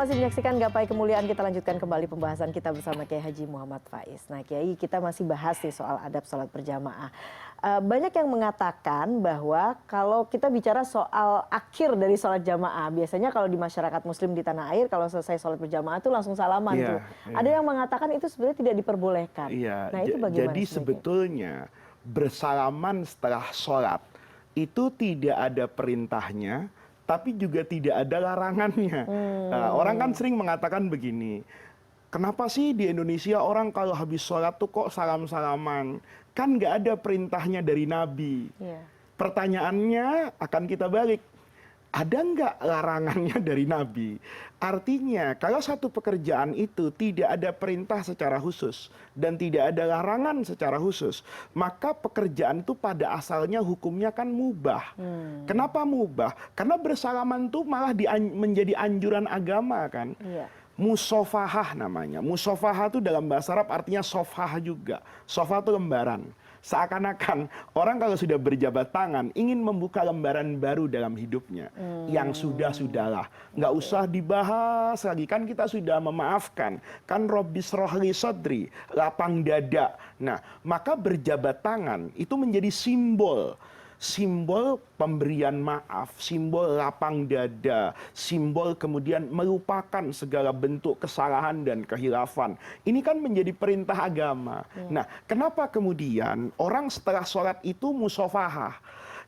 masih menyaksikan Gapai Kemuliaan, kita lanjutkan kembali pembahasan kita bersama Kiai Haji Muhammad Faiz. Nah Kiai, kita masih bahas nih soal adab sholat berjamaah. Banyak yang mengatakan bahwa kalau kita bicara soal akhir dari sholat jamaah, biasanya kalau di masyarakat muslim di tanah air, kalau selesai sholat berjamaah itu langsung salaman tuh. Ada yang mengatakan itu sebenarnya tidak diperbolehkan. Nah itu bagaimana? Jadi sebetulnya bersalaman setelah sholat itu tidak ada perintahnya, tapi juga tidak ada larangannya. Nah, orang kan sering mengatakan begini, kenapa sih di Indonesia orang kalau habis sholat tuh kok salam-salaman? Kan nggak ada perintahnya dari Nabi. Pertanyaannya akan kita balik, ada nggak larangannya dari Nabi? Artinya kalau satu pekerjaan itu tidak ada perintah secara khusus dan tidak ada larangan secara khusus, maka pekerjaan itu pada asalnya hukumnya kan mubah. Kenapa mubah? Karena bersalaman itu malah menjadi anjuran agama kan. Musofahah namanya. Musofahah itu dalam bahasa Arab artinya sofah juga. Sofah itu lembaran. Seakan-akan orang kalau sudah berjabat tangan ingin membuka lembaran baru dalam hidupnya. Yang sudah-sudahlah. Nggak usah dibahas lagi. Kan kita sudah memaafkan. Kan Rabbis rohli sodri. Lapang dada. Nah, maka berjabat tangan itu menjadi simbol. Simbol pemberian maaf, simbol lapang dada, simbol kemudian melupakan segala bentuk kesalahan dan kehilafan. Ini kan menjadi perintah agama. Nah, kenapa kemudian orang setelah sholat itu musofahah?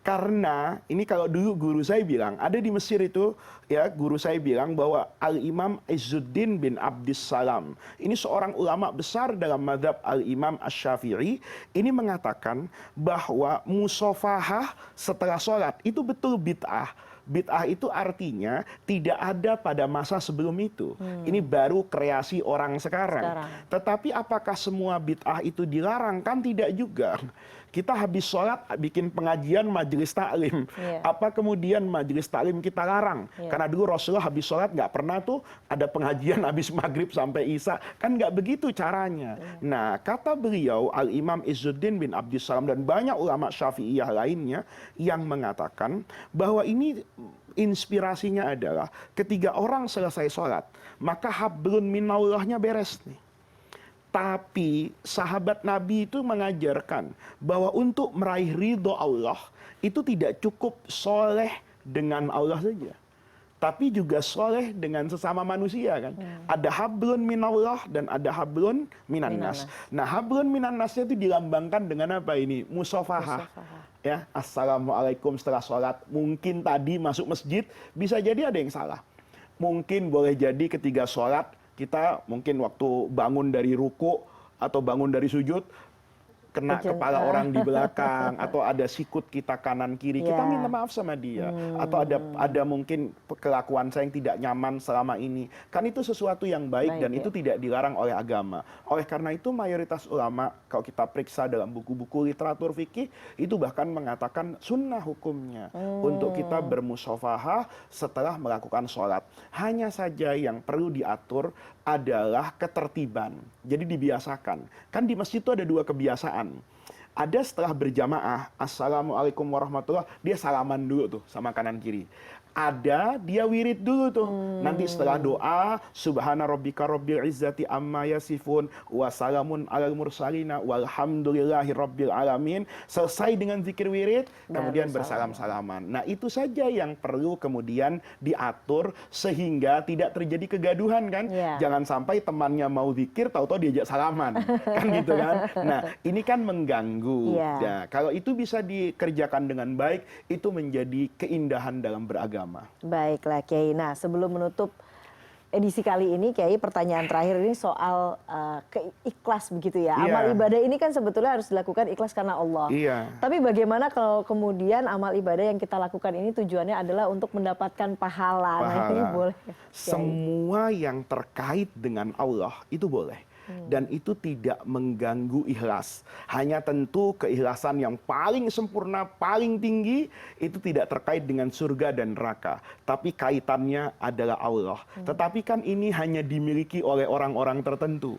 Karena ini kalau dulu guru saya bilang, ada di Mesir itu ya guru saya bilang bahwa Al-Imam Izzuddin bin Abdissalam, ini seorang ulama besar dalam mazhab Al-Imam Asy-Syafi'i, ini mengatakan bahwa musofahah setelah sholat itu betul bid'ah. Bid'ah itu artinya tidak ada pada masa sebelum itu. Ini baru kreasi orang sekarang. Tetapi apakah semua bid'ah itu dilarang? Kan tidak juga. Kita habis sholat bikin pengajian majelis taklim. Apa kemudian majelis taklim kita larang? Karena dulu Rasulullah habis sholat nggak pernah tuh ada pengajian habis maghrib sampai isya. Kan nggak begitu caranya. Nah kata beliau Al-Imam Izzuddin bin Abdissalam dan banyak ulama Syafi'iyah lainnya yang mengatakan bahwa ini inspirasinya adalah ketika orang selesai sholat maka hablun minallahnya beres nih. Tapi sahabat Nabi itu mengajarkan bahwa untuk meraih ridho Allah itu tidak cukup soleh dengan Allah saja, tapi juga soleh dengan sesama manusia kan. Ada hablun minallah dan ada hablun minannas. Nah hablun minannasnya itu dilambangkan dengan apa ini? Musofahah. Ya, assalamualaikum setelah sholat. Mungkin tadi masuk masjid bisa jadi ada yang salah. Mungkin boleh jadi ketika sholat kita mungkin waktu bangun dari ruku atau bangun dari sujud kena kepala orang di belakang atau ada sikut kita kanan kiri, kita minta maaf sama dia. Atau ada mungkin kelakuan saya yang tidak nyaman selama ini. Kan itu sesuatu yang baik dan itu tidak dilarang oleh agama. Oleh karena itu mayoritas ulama kalau kita periksa dalam buku-buku literatur fikih itu bahkan mengatakan sunnah hukumnya untuk kita bermusofahah setelah melakukan sholat. Hanya saja yang perlu diatur adalah ketertiban. Jadi dibiasakan. Kan di masjid itu ada dua kebiasaan. Ada setelah berjamaah, assalamualaikum warahmatullah, dia salaman dulu tuh sama kanan kiri. Ada dia wirid dulu tuh. Nanti setelah doa, subhana rabbika rabbil izzati amma yasifun wa salamun alal mursalina walhamdulillahi rabbil alamin. Selesai dengan zikir wirid, kemudian bersalam-salaman. Nah, itu saja yang perlu kemudian diatur sehingga tidak terjadi kegaduhan kan? Jangan sampai temannya mau zikir tahu-tahu diajak salaman. Kan gitu kan? Nah, ini kan mengganggu. Nah, kalau itu bisa dikerjakan dengan baik, itu menjadi keindahan dalam beragama. Baiklah Kiai. Nah sebelum menutup edisi kali ini Kiai, pertanyaan terakhir ini soal ikhlas begitu ya. Amal ibadah ini kan sebetulnya harus dilakukan ikhlas karena Allah. Tapi bagaimana kalau kemudian amal ibadah yang kita lakukan ini tujuannya adalah untuk mendapatkan pahala. Nah ini boleh Kiai? Semua yang terkait dengan Allah itu boleh. dan itu tidak mengganggu ikhlas. Hanya tentu keikhlasan yang paling sempurna, paling tinggi itu tidak terkait dengan surga dan neraka, tapi kaitannya adalah Allah. Tetapi kan ini hanya dimiliki oleh orang-orang tertentu.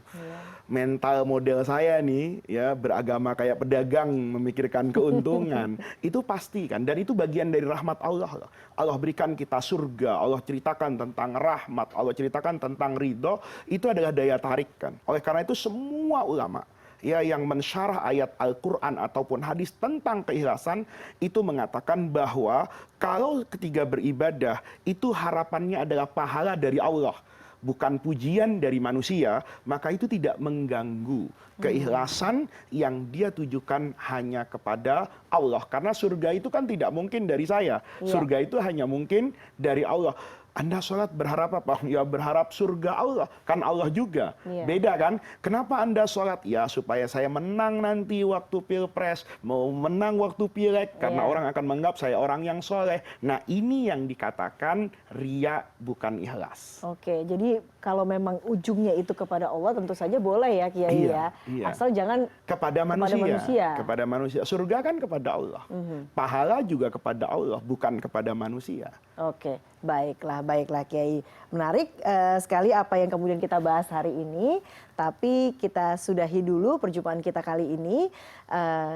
Mental model saya nih ya, beragama kayak pedagang memikirkan keuntungan itu pasti kan, dan itu bagian dari rahmat Allah. Allah berikan kita surga, Allah ceritakan tentang rahmat, Allah ceritakan tentang ridho, itu adalah daya tarik kan. Oleh karena itu semua ulama ya yang mensyarah ayat Al-Quran ataupun hadis tentang keikhlasan itu mengatakan bahwa kalau ketika beribadah itu harapannya adalah pahala dari Allah, bukan pujian dari manusia, maka itu tidak mengganggu keikhlasan yang dia tujukan hanya kepada Allah. Karena surga itu kan tidak mungkin dari saya. Surga itu hanya mungkin dari Allah. Anda sholat berharap apa? Ya berharap surga Allah. Kan Allah juga. Beda kan? Kenapa Anda sholat? Ya supaya saya menang nanti waktu pilpres. Mau menang waktu pileg. Karena orang akan menganggap saya orang yang soleh. Nah ini yang dikatakan riya bukan ikhlas. Oke, jadi kalau memang ujungnya itu kepada Allah tentu saja boleh ya Kiai ya. Asal jangan kepada manusia. Kepada manusia. Surga kan kepada Allah. Pahala juga kepada Allah, bukan kepada manusia. Oke, baiklah Kiai. Menarik sekali apa yang kemudian kita bahas hari ini. Tapi kita sudahi dulu perjumpaan kita kali ini.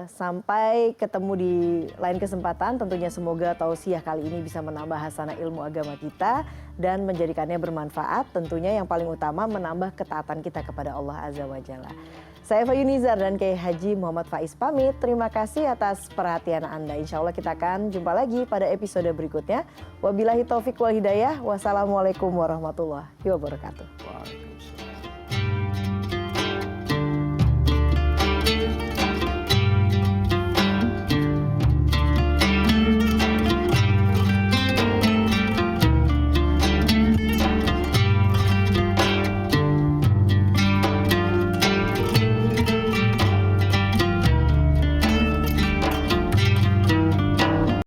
Sampai ketemu di lain kesempatan. Tentunya semoga tausiah kali ini bisa menambah hasanah ilmu agama kita dan menjadikannya bermanfaat. Tentunya yang paling utama menambah ketaatan kita kepada Allah Azza wa Jalla. Saya Eva Yunizar dan Kiai Haji Muhammad Faiz pamit. Terima kasih atas perhatian Anda. Insya Allah kita akan jumpa lagi pada episode berikutnya. Wabillahi taufik wal hidayah. Wassalamualaikum warahmatullahi wabarakatuh. Waalaikumsalam.